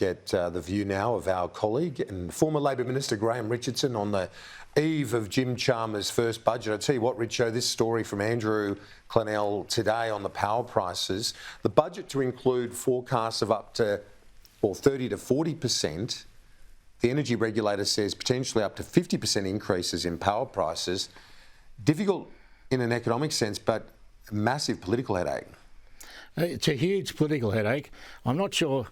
get the view now of our colleague and former Labor Minister Graham Richardson on the eve of Jim Chalmers' first budget. I tell you what, Richo, this story from Andrew Clennell today on the power prices. The budget to include forecasts of up to 30 to 40%. The energy regulator says potentially up to 50% increases in power prices. Difficult in an economic sense, but a massive political headache. It's a huge political headache. I'm not sure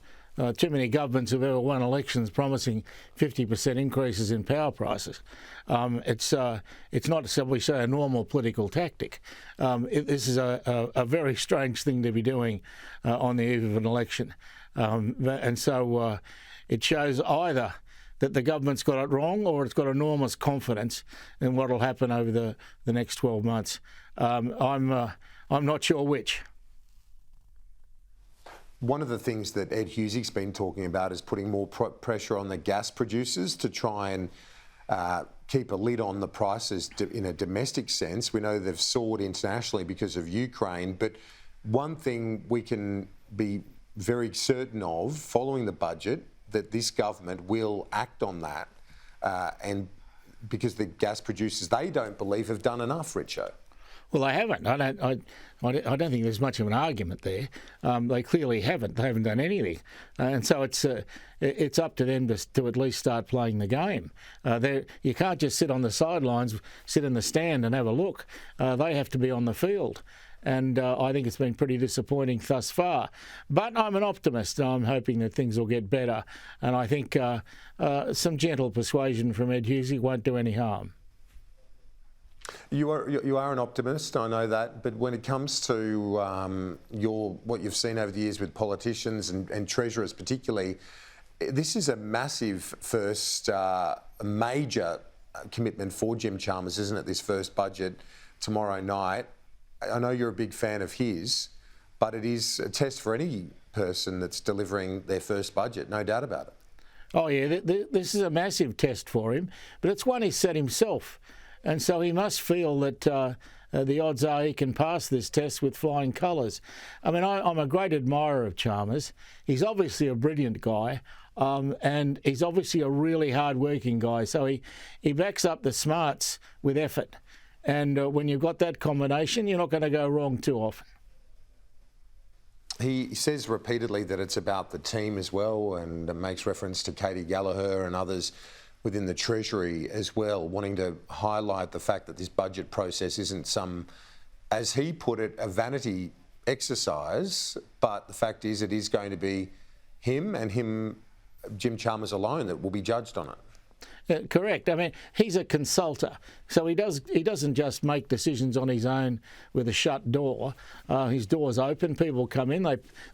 too many governments have ever won elections promising 50% increases in power prices. It's not, shall we say, a normal political tactic. This is a very strange thing to be doing on the eve of an election. And so it shows either that the government's got it wrong or it's got enormous confidence in what will happen over the next 12 months. I'm not sure which. One of the things that Ed Hughes's been talking about is putting more pressure on the gas producers to try and keep a lid on the prices in a domestic sense. We know they've soared internationally because of Ukraine, but one thing we can be very certain of following the budget, that this government will act on that, and because the gas producers, they don't believe, have done enough, Richo. Well, they haven't. I don't think there's much of an argument there. They clearly haven't. They haven't done anything, and so it's up to them to at least start playing the game. You can't just sit on the sidelines, sit in the stand and have a look. They have to be on the field. And I think it's been pretty disappointing thus far. But I'm an optimist. I'm hoping that things will get better. And I think some gentle persuasion from Ed Hughesy won't do any harm. You are an optimist, I know that, but when it comes to what you've seen over the years with politicians and treasurers particularly, this is a massive first major commitment for Jim Chalmers, isn't it, this first budget tomorrow night? I know you're a big fan of his, but it is a test for any person that's delivering their first budget, no doubt about it. Oh yeah, this is a massive test for him, but it's one he set himself. And so he must feel that the odds are he can pass this test with flying colours. I mean, I'm a great admirer of Chalmers. He's obviously a brilliant guy, and he's obviously a really hard-working guy. So he backs up the smarts with effort. And when you've got that combination, you're not going to go wrong too often. He says repeatedly that it's about the team as well, and makes reference to Katie Gallagher and others within the Treasury as well, wanting to highlight the fact that this budget process isn't some, as he put it, a vanity exercise, but the fact is it is going to be him, Jim Chalmers alone, that will be judged on it. Correct. I mean, he's a consultant, so he doesn't just make decisions on his own with a shut door. His door's open. People come in.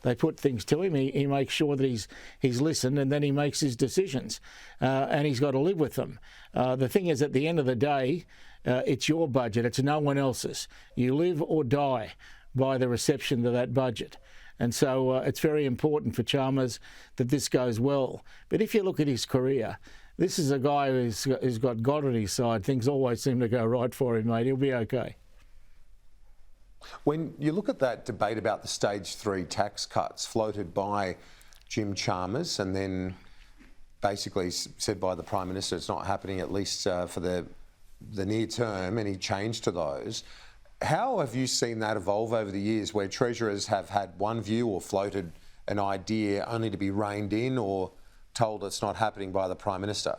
They put things to him. He makes sure that he's listened, and then he makes his decisions, and he's got to live with them. The thing is, at the end of the day, it's your budget. It's no one else's. You live or die by the reception to that budget. And so it's very important for Chalmers that this goes well. But if you look at his career, this is a guy who's got God on his side. Things always seem to go right for him, mate. He'll be okay. When you look at that debate about the stage 3 tax cuts floated by Jim Chalmers and then basically said by the Prime Minister it's not happening, at least for the near term, any change to those, how have you seen that evolve over the years, where treasurers have had one view or floated an idea only to be reined in or told it's not happening by the Prime Minister?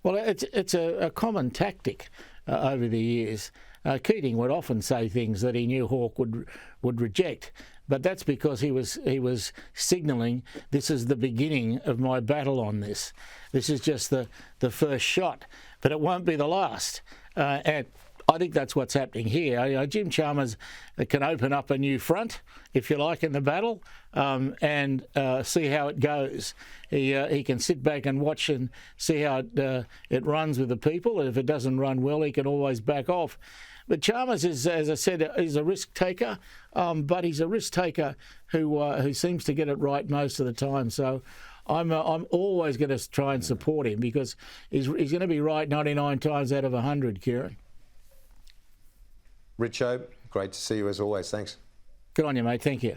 Well, it's a common tactic over the years. Keating would often say things that he knew Hawke would reject, but that's because he was signalling, this is the beginning of my battle on this. This is just the first shot, but it won't be the last. And I think that's what's happening here. Jim Chalmers can open up a new front, if you like, in the battle, and see how it goes. He can sit back and watch and see how it runs with the people. And if it doesn't run well, he can always back off. But Chalmers is, as I said, is a risk taker, but he's a risk taker who seems to get it right most of the time. So I'm always going to try and support him, because he's going to be right 99 times out of 100, Kieran. Richo, great to see you as always. Thanks. Good on you, mate. Thank you.